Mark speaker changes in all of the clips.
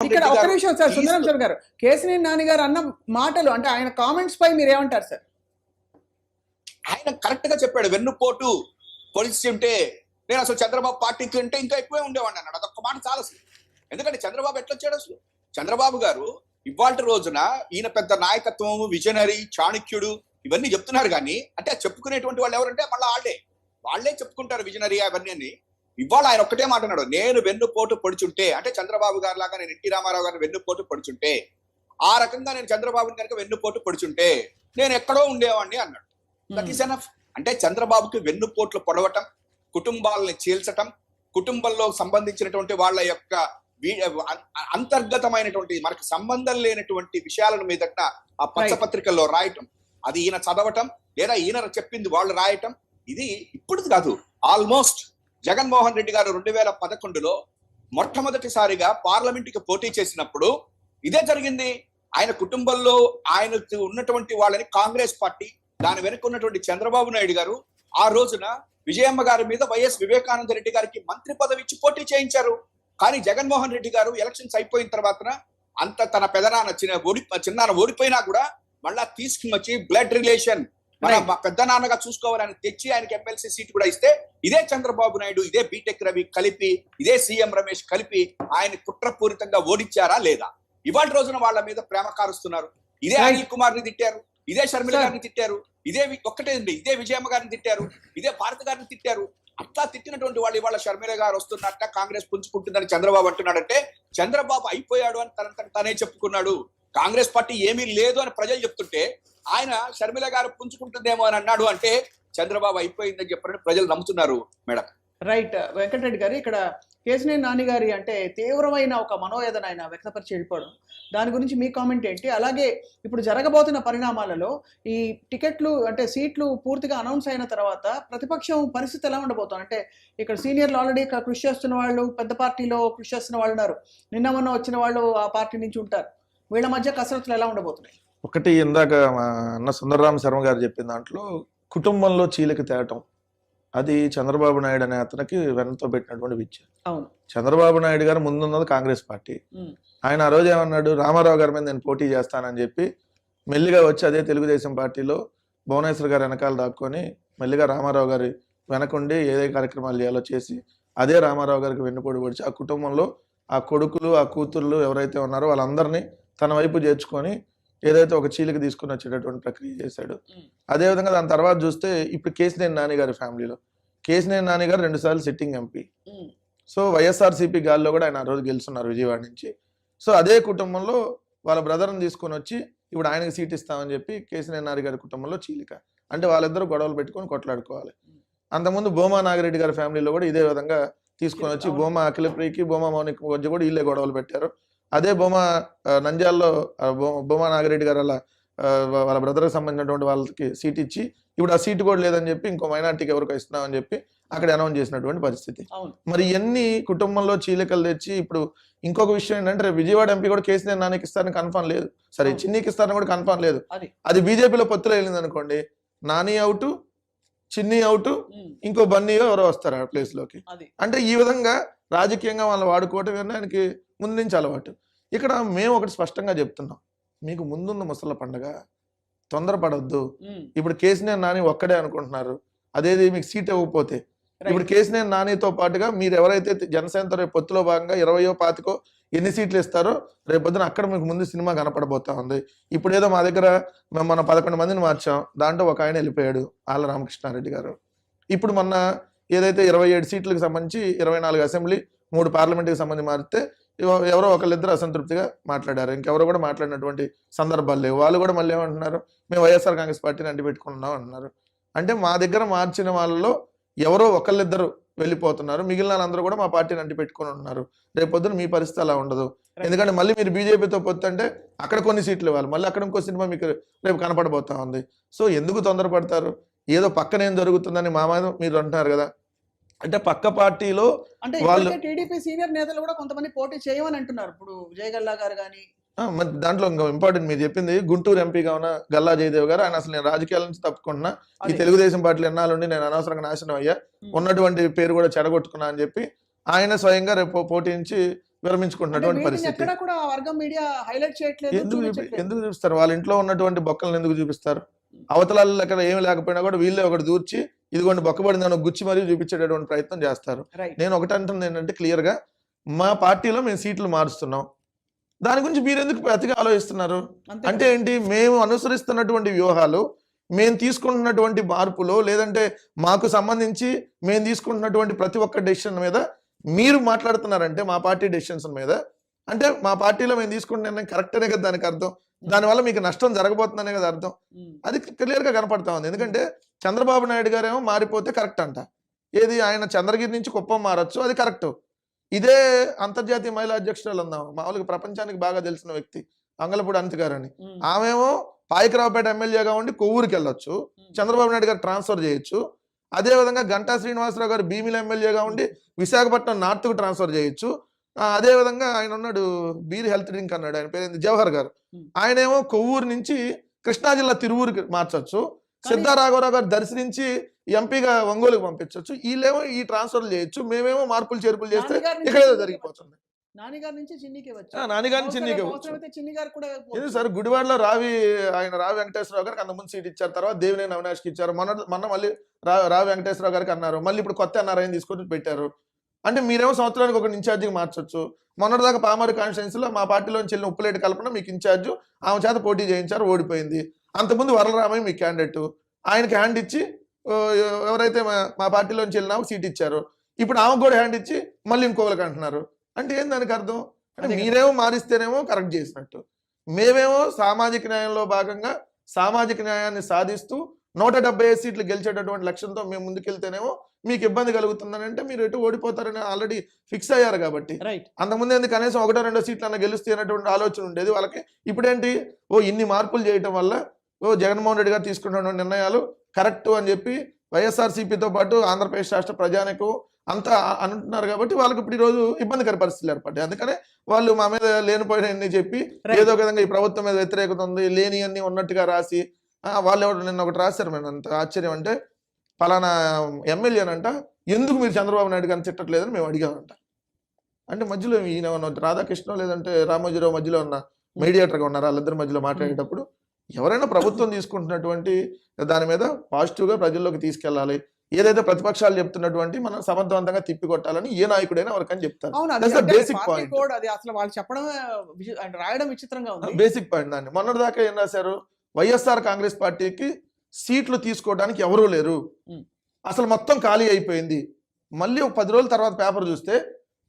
Speaker 1: ఇక్కడ
Speaker 2: రెడ్డి
Speaker 1: ఒక్క
Speaker 2: గారు
Speaker 1: నిమిషం సార్, సుందరం సార్ గారు, కేసినేని నాని గారు అన్న మాటలు అంటే ఆయన కామెంట్స్ పై మీరు ఏమంటారు సార్?
Speaker 2: ఆయన కరెక్ట్ గా చెప్పాడు. వెన్నుపోటు పొడిచి ఉంటే నేను అసలు చంద్రబాబు పార్టీకి అంటే ఇంకా ఎక్కువే ఉండేవాడిని అన్నాడు. అదొక్క మాట చాలు అసలు. ఎందుకంటే చంద్రబాబు ఎట్లా వచ్చాడు అసలు? చంద్రబాబు గారు ఇవాళ రోజున ఈయన పెద్ద నాయకత్వం, విజనరీ, చాణక్యుడు ఇవన్నీ చెప్తున్నారు. కానీ అంటే చెప్పుకునేటువంటి వాళ్ళు ఎవరంటే మళ్ళీ వాళ్ళే చెప్పుకుంటారు విజనరీ అవన్నీ అని. ఇవాళ ఆయన ఒక్కటే మాట అన్నాడు, నేను వెన్నుపోటు పొడిచుంటే అంటే చంద్రబాబు గారు లాగా నేను ఎన్టీ రామారావు గారిని వెన్నుపోటు పొడిచుంటే, ఆ రకంగా నేను చంద్రబాబుని కనుక వెన్నుపోటు పొడిచుంటే నేను ఎక్కడో ఉండేవాడిని అన్నాడు. That is enough. అంటే చంద్రబాబుకి వెన్నుపోట్లు పొడవటం, కుటుంబాలని చీల్చటం, కుటుంబంలో సంబంధించినటువంటి వాళ్ళ యొక్క అంతర్గతమైనటువంటి మనకు సంబంధం లేనటువంటి విషయాలను మీదట ఆ పత్రికల్లో రాయటం, అది ఈయన చదవటం లేదా ఈయన చెప్పింది వాళ్ళు రాయటం, ఇది ఇప్పుడు కాదు. ఆల్మోస్ట్ జగన్మోహన్ రెడ్డి గారు 2011లో మొట్టమొదటిసారిగా పార్లమెంటుకి పోటీ చేసినప్పుడు ఇదే జరిగింది. ఆయన కుటుంబంలో ఆయనకు ఉన్నటువంటి వాళ్ళని కాంగ్రెస్ పార్టీ, దాని వెనుక ఉన్నటువంటి చంద్రబాబు నాయుడు గారు ఆ రోజున విజయమ్మ గారి మీద వైఎస్ వివేకానంద రెడ్డి గారికి మంత్రి పదవి ఇచ్చి పోటీ చేయించారు. కానీ జగన్మోహన్ రెడ్డి గారు ఎలక్షన్స్ అయిపోయిన తర్వాత అంత తన పెదనాన్న చిన్నాన్న ఓడిపోయినా కూడా మళ్ళా తీసుకుని వచ్చి బ్లడ్ రిలేషన్ మన పెద్ద నాన్నగా చూసుకోవాలని తెచ్చి ఆయనకి ఎమ్మెల్సీ సీట్ కూడా ఇస్తే ఇదే చంద్రబాబు నాయుడు, ఇదే బీటెక్ రవి కలిపి, ఇదే సీఎం రమేష్ కలిపి ఆయన కుట్రపూరితంగా ఓడించారా లేదా? ఇవాళ రోజున వాళ్ళ మీద ప్రేమ కారుస్తున్నారు. ఇదే అనిల్ కుమార్ ని తిట్టారు, ఇదే షర్మిల గారిని తిట్టారు, ఇదే ఒక్కటే ఇదే విజయమ్మ గారిని తిట్టారు, ఇదే భారత గారిని తిట్టారు. అట్లా తిట్టినటువంటి వాళ్ళు ఇవాళ షర్మిల గారు వస్తున్నట్ట కాంగ్రెస్ పుంజుకుంటుందని చంద్రబాబు అంటున్నాడంటే చంద్రబాబు అయిపోయాడు అని తనే చెప్పుకున్నాడు. కాంగ్రెస్ పార్టీ ఏమీ లేదు అని ప్రజలు చెప్తుంటే ఆయన షర్మిల గారు పుంజుకుంటుందేమో అని అన్నాడు అంటే చంద్రబాబు అయిపోయిందని చెప్పని ప్రజలు నమ్ముతున్నారు మేడం.
Speaker 1: రైట్ వెంకటరెడ్డి గారు, ఇక్కడ కేసినేని నాని గారి అంటే తీవ్రమైన ఒక మనోవేదన ఆయన వ్యక్తపరిచి వెళ్ళిపోవడం, దాని గురించి మీ కామెంట్ ఏంటి? అలాగే ఇప్పుడు జరగబోతున్న పరిణామాలలో ఈ టికెట్లు అంటే సీట్లు పూర్తిగా అనౌన్స్ అయిన తర్వాత ప్రతిపక్షం పరిస్థితి ఎలా ఉండబోతుంది? అంటే ఇక్కడ సీనియర్లు ఆల్రెడీ కృషి చేస్తున్న వాళ్ళు, పెద్ద పార్టీలో కృషి చేస్తున్న వాళ్ళు ఉన్నారు, నిన్న మొన్న వచ్చిన వాళ్ళు ఆ పార్టీ నుంచి ఉంటారు. వీళ్ళ మధ్య కసరత్తులు ఎలా ఉండబోతున్నాయి?
Speaker 3: ఒకటి, ఇందాక అన్న సుందరరామ శర్మ గారు చెప్పిన దాంట్లో కుటుంబంలో చీలిక తేవటం, అది చంద్రబాబు నాయుడు అనే అతనికి వెనతో పెట్టినటువంటి విద్య. చంద్రబాబు నాయుడు గారు ముందున్నది కాంగ్రెస్ పార్టీ. ఆయన ఆ రోజు ఏమన్నాడు, రామారావు గారి మీద నేను పోటీ చేస్తానని చెప్పి మెల్లిగా వచ్చి అదే తెలుగుదేశం పార్టీలో భువనేశ్వర్ గారు వెనకాల దాక్కొని మెల్లిగా రామారావు గారి వెనకుండి ఏదే కార్యక్రమాలు చేయాలో చేసి అదే రామారావు గారికి వెన్నుపోటు పొడిచి ఆ కుటుంబంలో ఆ కొడుకులు ఆ కూతుర్లు ఎవరైతే ఉన్నారో వాళ్ళందరినీ తన వైపు చేర్చుకొని ఏదైతే ఒక చీలిక తీసుకుని వచ్చేటటువంటి ప్రక్రియ చేశాడు. అదేవిధంగా దాని తర్వాత చూస్తే ఇప్పుడు కేసినేని నాని గారి ఫ్యామిలీలో కేసినేని నాని గారు 2 సార్లు సిట్టింగ్ ఎంపీ. సో వైఎస్ఆర్సీపీ గాల్లో కూడా ఆయన ఆ రోజు గెలుస్తున్నారు విజయవాడ నుంచి. సో అదే కుటుంబంలో వాళ్ళ బ్రదర్ని తీసుకొని వచ్చి ఇప్పుడు ఆయనకి సీట్ ఇస్తామని చెప్పి కేసినేని నాని గారి కుటుంబంలో చీలిక. అంటే వాళ్ళిద్దరూ గొడవలు పెట్టుకొని కొట్లాడుకోవాలి. అంతకుముందు భూమా నాగిరెడ్డి గారి ఫ్యామిలీలో కూడా ఇదే విధంగా తీసుకొని వచ్చి భూమా అఖిలప్రియకి భూమా మౌనిక మధ్య కూడా వీళ్ళే గొడవలు పెట్టారు. అదే భూమా నంద్యాలలో భూమా నాగిరెడ్డి గారు వాళ్ళ బ్రదర్కి సంబంధించినటువంటి వాళ్ళకి సీట్ ఇచ్చి ఇప్పుడు ఆ సీటు కూడా లేదని చెప్పి ఇంకో మైనార్టీకి ఎవరికో ఇస్తున్నామని చెప్పి అక్కడ అనౌన్స్ చేసినటువంటి పరిస్థితి. మరి ఎన్ని కుటుంబంలో చీలికలు తెచ్చి ఇప్పుడు ఇంకొక విషయం ఏంటంటే విజయవాడ ఎంపీ కూడా కేసీఆర్ నానికి ఇస్తారని కన్ఫర్మ్ లేదు, సరే చిన్నీకి ఇస్తారని కూడా కన్ఫర్మ్ లేదు. అది బీజేపీలో పొత్తులో వెళ్ళింది అనుకోండి, నాని అవుట్, చిన్ని అవుట్, ఇంకో బన్నీయో ఎవరో వస్తారు ఆ ప్లేస్ లోకి. అంటే ఈ విధంగా రాజకీయంగా వాళ్ళు వాడుకోవటం ఆయనకి ముందు నుంచి అలవాటు. ఇక్కడ మేము ఒకటి స్పష్టంగా చెప్తున్నాం, మీకు ముందున్న ముసళ్ళ పండుగ, తొందరపడొద్దు. ఇప్పుడు కేసీఆర్ నాని ఒక్కడే అనుకుంటున్నారు, అదేది మీకు సీట్ ఇవ్వకపోతే ఇప్పుడు కేసీఆర్ నానితో పాటుగా మీరు ఎవరైతే జనసేనతో రేపు పొత్తులో భాగంగా 20 25 ఎన్ని సీట్లు ఇస్తారో రేపు పొద్దున అక్కడ మీకు ముందు సినిమా కనపడబోతా ఉంది. ఇప్పుడు ఏదో మా దగ్గర మేము మన 11 మందిని మార్చాం, దాంట్లో ఒక ఆయన వెళ్ళిపోయాడు, ఆళ్ళ రామకృష్ణారెడ్డి గారు. ఇప్పుడు మొన్న ఏదైతే 27 సీట్లకు సంబంధించి 24 అసెంబ్లీ 3 పార్లమెంట్కి సంబంధించి మారితే ఎవరో ఒకళ్ళిద్దరు అసంతృప్తిగా మాట్లాడారు, ఇంకెవరో కూడా మాట్లాడినటువంటి సందర్భాలు లేవు. వాళ్ళు కూడా మళ్ళీ ఏమంటున్నారు, మేము వైఎస్ఆర్ కాంగ్రెస్ పార్టీని అంటిపెట్టుకుంటున్నాం అంటున్నారు. అంటే మా దగ్గర మార్చిన వాళ్ళలో ఎవరో ఒకళ్ళిద్దరు వెళ్ళిపోతున్నారు, మిగిలిన వాళ్ళందరూ కూడా మా పార్టీని అంటిపెట్టుకుని ఉంటున్నారు. రేపు పొద్దున మీ పరిస్థితి అలా ఉండదు. ఎందుకంటే మళ్ళీ మీరు బీజేపీతో పొత్తంటే అక్కడ కొన్ని సీట్లు ఇవ్వాలి, మళ్ళీ అక్కడ ఇంకో సినిమా మీకు రేపు కనపడబోతా ఉంది. సో ఎందుకు తొందరపడతారు? ఏదో పక్కన ఏం జరుగుతుందని మా మీద మీరు అంటున్నారు కదా, అంటే పక్క పార్టీలో
Speaker 1: అంటే వాళ్ళు టీడీపీ సీనియర్ నేతలు కూడా కొంతమంది పోటీ చేయమని అంటున్నారు. ఇప్పుడు జయగల్లా గారు కానీ
Speaker 3: దాంట్లో ఇంకా ఇంపార్టెంట్ మీరు చెప్పింది, గుంటూరు ఎంపీగా ఉన్న గల్లా జయదేవ్ గారు, ఆయన అసలు నేను రాజకీయాల నుంచి తప్పుకున్నా, ఈ తెలుగుదేశం పార్టీలో ఎన్నాళ్ళుండి నేను అనవసరంగా నాశనం అయ్యా, ఉన్నటువంటి పేరు కూడా చెడగొట్టుకున్నా అని చెప్పి ఆయన స్వయంగా రేపు పోటీ నుంచి విరమించుకుంటున్నటువంటి పరిస్థితి.
Speaker 1: ఎక్కడ కూడా ఆ వర్గం మీడియా హైలైట్ చేయట్లేదు,
Speaker 3: ఎందుకు చూపిస్తారు? వాళ్ళ ఇంట్లో ఉన్నటువంటి బొక్కలను ఎందుకు చూపిస్తారు? అవతలాలు అక్కడ ఏమి లేకపోయినా కూడా వీళ్ళే ఒకటి దూర్చి ఇదిగోండి బొక్కబడిందని గుచ్చి మరీ చూపించేటటువంటి ప్రయత్నం చేస్తారు. నేను ఒకటి అంటుంది ఏంటంటే క్లియర్ గా మా పార్టీలో మేము సీట్లు మారుస్తున్నాం, దాని గురించి మీరు ఎందుకు ప్రతిగా ఆలోచిస్తున్నారు? అంటే ఏంటి? మేము అనుసరిస్తున్నటువంటి వ్యూహాలు, మేము తీసుకుంటున్నటువంటి మార్పులు, లేదంటే మాకు సంబంధించి మేము తీసుకుంటున్నటువంటి ప్రతి ఒక్క డెసిషన్ మీద మీరు మాట్లాడుతున్నారంటే మా పార్టీ డెసిషన్స్ మీద, అంటే మా పార్టీలో మేము తీసుకుంటున్న కరెక్ట్ అనే కదా దానికి అర్థం. దానివల్ల మీకు నష్టం జరగబోతుందనే కదా అర్థం. అది క్లియర్ గా కనపడతా ఉంది. ఎందుకంటే చంద్రబాబు నాయుడు గారు ఏమో మారిపోతే కరెక్ట్ అంట. ఏది? ఆయన చంద్రగిరి నుంచి కుప్పం మారచ్చు, అది కరెక్ట్. ఇదే అంతర్జాతీయ మహిళా అధ్యక్షురాలు ఉందాం, మామూలుగా ప్రపంచానికి బాగా తెలిసిన వ్యక్తి అంగలపూడి అనిత గారని, ఆమెమో పాయకరావుపేట ఎమ్మెల్యేగా ఉండి కొవ్వూరుకి వెళ్ళొచ్చు, చంద్రబాబు నాయుడు గారు ట్రాన్స్ఫర్ చేయొచ్చు. అదే విధంగా గంటా శ్రీనివాసరావు గారు భీమిల ఎమ్మెల్యేగా ఉండి విశాఖపట్నం నార్త్ కు ట్రాన్స్ఫర్ చేయొచ్చు. అదే విధంగా ఆయన ఉన్నాడు బీర్ హెల్త్ డ్రింక్ అన్నాడు, ఆయన పేరు జవహర్ గారు, ఆయనేమో కొవ్వూరు నుంచి కృష్ణా జిల్లా తిరువూరుకి మార్చొచ్చు. సిద్ధారాఘవరావు గారు దర్శించి ఎంపీగా ఒంగోలుకి పంపించవచ్చు. వీళ్ళేమో ఈ ట్రాన్స్ఫర్లు చేయొచ్చు, మేమేమో మార్పులు చేర్పులు చేస్తే ఇక్కడ ఏదో జరిగిపోతుంది.
Speaker 1: నానిగారి నుంచి చిన్నికి
Speaker 3: ఎందుకు సార్? గుడివాడలో రావి వెంకటేశ్వరరావు గారికి అంతకుముందు సీట్ ఇచ్చారు, తర్వాత దేవినేని అవినాష్కి ఇచ్చారు, మొన్న మళ్ళీ రావి వెంకటేశ్వరరావు గారికి అన్నారు, మళ్ళీ ఇప్పుడు కొత్త ఎన్ఆర్ఐని తీసుకొని పెట్టారు. అంటే మీరేమో సంవత్సరానికి ఒక ఇన్ఛార్జికి మార్చొచ్చు. మొన్నటిదాకా పామరు కాన్స్టిట్యున్సీలో మా పార్టీలోంచి వెళ్ళిన ఉప్పులేటి కల్పన మీకు ఇన్ఛార్జ్, ఆమె చేత పోటీ చేయించారు, ఓడిపోయింది. అంతకుముందు వరలరామయ్య మీ క్యాండిడేట్, ఆయనకి హ్యాండ్ ఇచ్చి ఎవరైతే మా పార్టీలోంచి వెళ్ళినా సీట్ ఇచ్చారు, ఇప్పుడు ఆమెకు కూడా హ్యాండ్ ఇచ్చి మళ్ళీ ఇంకోళ్ళకి అంటున్నారు. అంటే ఏం దానికి అర్థం? అంటే మీరేమో మారిస్తేనేమో కరెక్ట్ చేసినట్టు, మేమేమో సామాజిక న్యాయంలో భాగంగా సామాజిక న్యాయాన్ని సాధిస్తూ 175 సీట్లు గెలిచేటటువంటి లక్ష్యంతో మేము ముందుకెళ్తేనేమో మీకు ఇబ్బంది కలుగుతుందని, అంటే మీరు ఎటు ఓడిపోతారని ఆల్రెడీ ఫిక్స్ అయ్యారు కాబట్టి. అంతకుముందు ఎందుకు కనీసం 1-2 సీట్లు అన్న గెలుస్తే అనేటువంటి ఆలోచన ఉండేది వాళ్ళకి. ఇప్పుడేంటి? ఇన్ని మార్పులు చేయటం వల్ల జగన్మోహన్ రెడ్డి గారు తీసుకున్నటువంటి నిర్ణయాలు కరెక్ట్ అని చెప్పి వైఎస్ఆర్సీపీతో పాటు ఆంధ్రప్రదేశ్ రాష్ట్ర ప్రజానికం అంతా అంటున్నారు కాబట్టి వాళ్ళకి ఇప్పుడు ఈరోజు ఇబ్బందికర పరిస్థితులు ఏర్పడ్డాయి. అందుకనే వాళ్ళు మా మీద లేనిపోయినన్ని చెప్పి ఏదో విధంగా ఈ ప్రభుత్వం మీద వ్యతిరేకత ఉంది, లేని అన్ని ఉన్నట్టుగా రాసి, వాళ్ళు ఎవరు నిన్న ఒకటి రాశారు. మేము అంత ఆశ్చర్యం అంటే, పలానా ఎమ్మెల్యేనంట ఎందుకు మీరు చంద్రబాబు నాయుడు గారిని తిట్టట్లేదని మేము అడిగామంట. అంటే మధ్యలో ఈయన రాధాకృష్ణ లేదంటే రామోజీరావు మధ్యలో ఉన్న మీడియేటర్గా ఉన్నారు, వాళ్ళిద్దరి మధ్యలో మాట్లాడేటప్పుడు ఎవరైనా ప్రభుత్వం తీసుకుంటున్నటువంటి దాని మీద పాజిటివ్ గా ప్రజల్లోకి తీసుకెళ్లాలి, ఏదైతే ప్రతిపక్షాలు చెప్తున్నటువంటి మనం సమర్థవంతంగా తిప్పికొట్టాలని ఏ నాయకుడైనా ఎవరికని చెప్తారు. బేసిక్ పాయింట్,
Speaker 1: రాయడం విచిత్రంగా ఉంది.
Speaker 3: Basic point. దాన్ని మొన్నటిదాకా ఏం రాశారు? వైఎస్ఆర్ కాంగ్రెస్ పార్టీకి సీట్లు తీసుకోవడానికి ఎవరూ లేరు, అసలు మొత్తం ఖాళీ అయిపోయింది. మళ్ళీ ఒక 10 రోజుల తర్వాత పేపర్ చూస్తే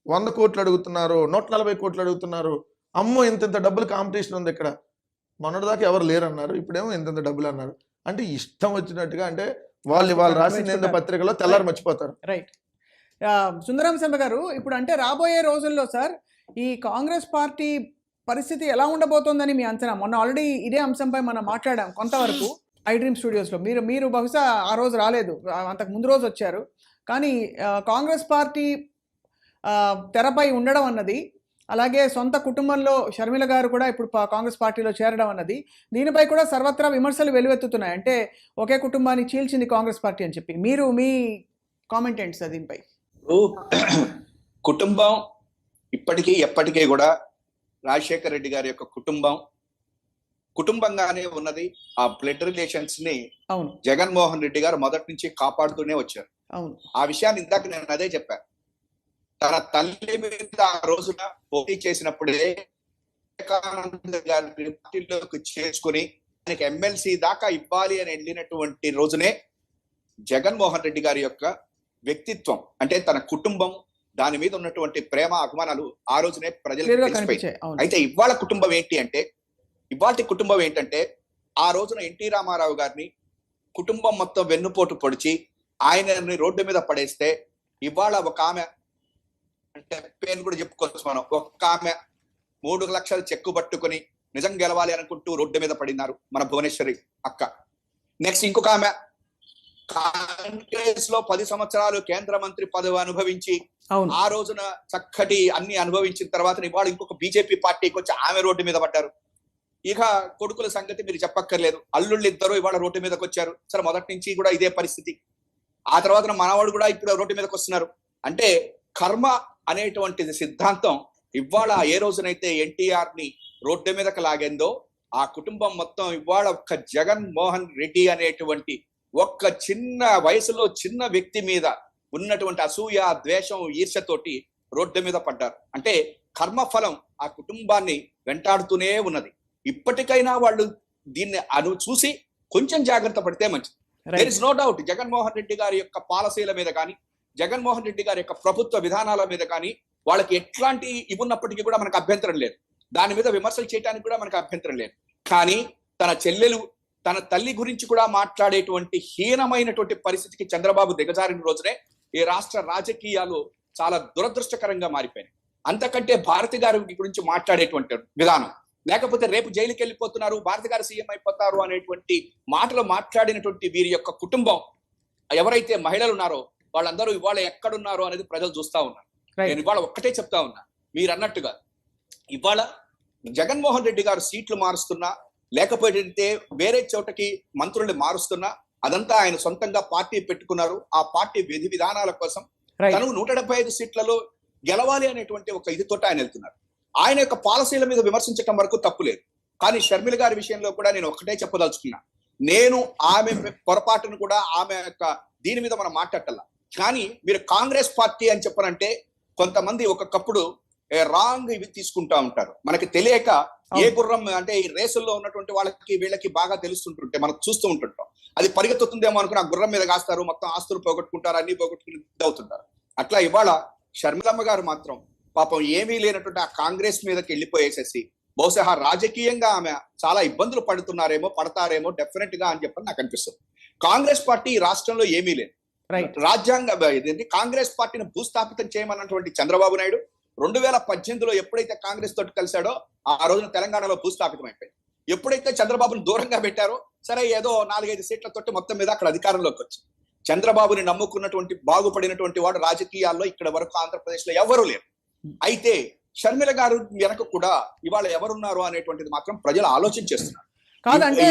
Speaker 3: 100 కోట్లు అడుగుతున్నారు, 140 కోట్లు అడుగుతున్నారు. అమ్మో ఇంత డబ్బులు కాంపిటీషన్ ఉంది ఇక్కడ. మొన్నటిదాకా ఎవరు లేరన్నారు, ఇప్పుడేమో ఇంత డబ్బులు అన్నారు. అంటే ఇష్టం వచ్చినట్టుగా, అంటే వాళ్ళు రాసిన పత్రికలో తెల్లారి మర్చిపోతారు.
Speaker 1: రైట్. సుందరం శర్మ గారు, ఇప్పుడు అంటే రాబోయే రోజుల్లో సార్ ఈ కాంగ్రెస్ పార్టీ పరిస్థితి ఎలా ఉండబోతోందని మీ అంచనా? మొన్న ఆల్రెడీ ఇదే అంశంపై మనం మాట్లాడాం కొంతవరకు ఐ డ్రీమ్ స్టూడియోస్లో. మీరు బహుశా ఆ రోజు రాలేదు, అంతకు ముందు రోజు వచ్చారు. కానీ కాంగ్రెస్ పార్టీ తెరపై ఉండడం అన్నది, అలాగే సొంత కుటుంబంలో షర్మిల గారు కూడా ఇప్పుడు కాంగ్రెస్ పార్టీలో చేరడం అన్నది, దీనిపై కూడా సర్వత్రా విమర్శలు వెలువెత్తుతున్నాయి. అంటే ఒకే కుటుంబాన్ని చీల్చింది కాంగ్రెస్ పార్టీ అని చెప్పి. మీ కామెంట్ ఏంటి సార్ దీనిపై?
Speaker 2: కుటుంబం ఇప్పటికీ ఎప్పటికీ కూడా రాజశేఖర రెడ్డి గారి యొక్క కుటుంబంగానే ఉన్నది. ఆ బ్లడ్ రిలేషన్స్ ని జగన్మోహన్ రెడ్డి గారు మొదటి నుంచి కాపాడుతూనే వచ్చారు. ఆ విషయాన్ని ఇందాక నేను అదే చెప్పాను. తన తల్లి మీద ఆ రోజున పోటీ చేసినప్పుడే వివేకానంద గారి పార్టీలోకి చేసుకుని ఆయనకి ఎమ్మెల్సీ దాకా ఇవ్వాలి అని వెళ్ళినటువంటి రోజునే జగన్మోహన్ రెడ్డి గారి యొక్క వ్యక్తిత్వం, అంటే తన కుటుంబం, దాని మీద ఉన్నటువంటి ప్రేమ అభిమానాలు ఆ రోజునే ప్రజలకు తెలిసిపోయాయి. అయితే ఇవాళ కుటుంబం ఏంటంటే ఆ రోజున ఎన్టీ రామారావు గారిని కుటుంబం మొత్తం వెన్నుపోటు పొడిచి ఆయనని రోడ్డు మీద పడేస్తే, ఇవాళ ఒక ఆమె, అంటే పేరు కూడా చెప్పుకోవచ్చు మనం, ఒక ఆమె 3 లక్షల చెక్కు పట్టుకుని నిజం గెలవాలి అనుకుంటూ రోడ్డు మీద పడినారు మన భువనేశ్వరి అక్క. నెక్స్ట్ ఇంకొక ఆమె కాంగ్రెస్ లో 10 సంవత్సరాలు కేంద్ర మంత్రి పదవి అనుభవించి ఆ రోజున చక్కటి అన్ని అనుభవించిన తర్వాత ఇవాళ ఇంకొక బీజేపీ పార్టీకి వచ్చి ఆమె రోడ్డు మీద పడ్డారు. ఇక కొడుకుల సంగతి మీరు చెప్పక్కర్లేదు, అల్లుళ్ళు ఇద్దరు ఇవాళ రోడ్డు మీదకి వచ్చారు. సరే, మొదటి నుంచి కూడా ఇదే పరిస్థితి. ఆ తర్వాత మనవాడు కూడా ఇప్పుడు రోడ్డు మీదకి వస్తున్నారు. అంటే కర్మ అనేటువంటిది సిద్ధాంతం ఇవాళ ఏ రోజునైతే ఎన్టీఆర్ ని రోడ్డు మీదకి లాగేందో ఆ కుటుంబం మొత్తం ఇవాళ ఒక్క జగన్మోహన్ రెడ్డి అనేటువంటి ఒక్క చిన్న వయసులో చిన్న వ్యక్తి మీద ఉన్నటువంటి అసూయ, ద్వేషం, ఈర్ష్యతోటి రోడ్డు మీద పడ్డారు. అంటే కర్మఫలం ఆ కుటుంబాన్ని వెంటాడుతూనే ఉన్నది. ఇప్పటికైనా వాళ్ళు దీన్ని చూసి కొంచెం జాగ్రత్త పడితే మంచిది. There is no doubt Jaganmohan Reddy గారి యొక్క పాలసీల మీద కానీ, జగన్మోహన్ రెడ్డి గారి యొక్క ప్రభుత్వ విధానాల మీద కానీ వాళ్ళకి ఎట్లాంటి ఇవి ఉన్నప్పటికీ కూడా మనకు అభ్యంతరం లేదు. దాని మీద విమర్శలు చేయడానికి కూడా మనకు అభ్యంతరం లేదు. కానీ తన చెల్లెలు, తన తల్లి గురించి కూడా మాట్లాడేటువంటి హీనమైనటువంటి పరిస్థితికి చంద్రబాబు దిగజారిన రోజునే ఈ రాష్ట్ర రాజకీయాలు చాలా దురదృష్టకరంగా మారిపోయినాయి. అంతకంటే భారతి గారి గురించి మాట్లాడేటువంటి విధానం, లేకపోతే రేపు జైలుకి వెళ్ళిపోతున్నారు, భారతి గారు సీఎం అయిపోతారు అనేటువంటి మాటలు మాట్లాడినటువంటి వీరి యొక్క కుటుంబం, ఎవరైతే మహిళలు ఉన్నారో వాళ్ళందరూ ఇవాళ ఎక్కడున్నారో అనేది ప్రజలు చూస్తా ఉన్నారు. నేను ఇవాళ ఒక్కటే చెప్తా ఉన్నా, మీరు అన్నట్టుగా ఇవాళ జగన్మోహన్ రెడ్డి గారు సీట్లు మారుస్తున్నా, లేకపోతే వేరే చోటకి మంత్రుల్ని మారుస్తున్నా, అదంతా ఆయన సొంతంగా పార్టీ పెట్టుకున్నారు. ఆ పార్టీ విధి విధానాల కోసం తను 175 సీట్లలో గెలవాలి అనేటువంటి ఒక ఇదితోటి ఆయన వెళ్తున్నారు. ఆయన యొక్క పాలసీల మీద విమర్శించడం వరకు తప్పు లేదు. కానీ షర్మిల గారి విషయంలో కూడా నేను ఒకటే చెప్పదలుచుకున్నా, నేను ఆమె పొరపాటును కూడా ఆమె యొక్క దీని మీద మనం మాట్లాడాల. కానీ మీరు కాంగ్రెస్ పార్టీ అని చెప్పనంటే కొంతమంది ఒక్కొక్కప్పుడు రాంగ్ ఇవి తీసుకుంటా ఉంటారు. మనకి తెలియక ఏ గుర్రం అంటే ఈ రేసుల్లో ఉన్నటువంటి వాళ్ళకి వీళ్ళకి బాగా తెలుస్తుంటుంటే మనం చూస్తూ ఉంటుంటాం. అది పరిగెత్తుతుందేమో అనుకుని ఆ గుర్రం మీద కాస్తారు, మొత్తం ఆస్తులు పోగొట్టుకుంటారు, అన్ని పోగొట్టుకుని అవుతుంటారు. అట్లా ఇవాళ షర్మిలమ్మ గారు మాత్రం పాపం ఏమీ లేనటువంటి ఆ కాంగ్రెస్ మీదకి వెళ్ళిపోయేసేసి బహుశా రాజకీయంగా ఆమె చాలా ఇబ్బందులు పడతారేమో డెఫినెట్ గా అని చెప్పని నాకు అనిపిస్తుంది. కాంగ్రెస్ పార్టీ ఈ రాష్ట్రంలో ఏమీ లేదు. రాజ్యాంగ కాంగ్రెస్ పార్టీని భూస్థాపితం చేయమన్నటువంటి చంద్రబాబు నాయుడు 2018లో ఎప్పుడైతే కాంగ్రెస్ తోటి కలిశాడో ఆ రోజున తెలంగాణలో భూస్థాపితం అయిపోయింది. ఎప్పుడైతే చంద్రబాబును దూరంగా పెట్టారో సరే ఏదో 4-5 సీట్లతోటి మొత్తం మీద అక్కడ అధికారంలోకి వచ్చి చంద్రబాబుని నమ్ముకున్నటువంటి బాగుపడినటువంటి వాడు రాజకీయాల్లో ఇక్కడ వరకు ఆంధ్రప్రదేశ్ లో ఎవరూ లేరు. అయితే షర్మిల గారు వెనక కూడా ఇవాళ ఎవరున్నారు అనేటువంటిది మాత్రం ప్రజలు ఆలోచన చేస్తున్నారు.
Speaker 1: కాదంటే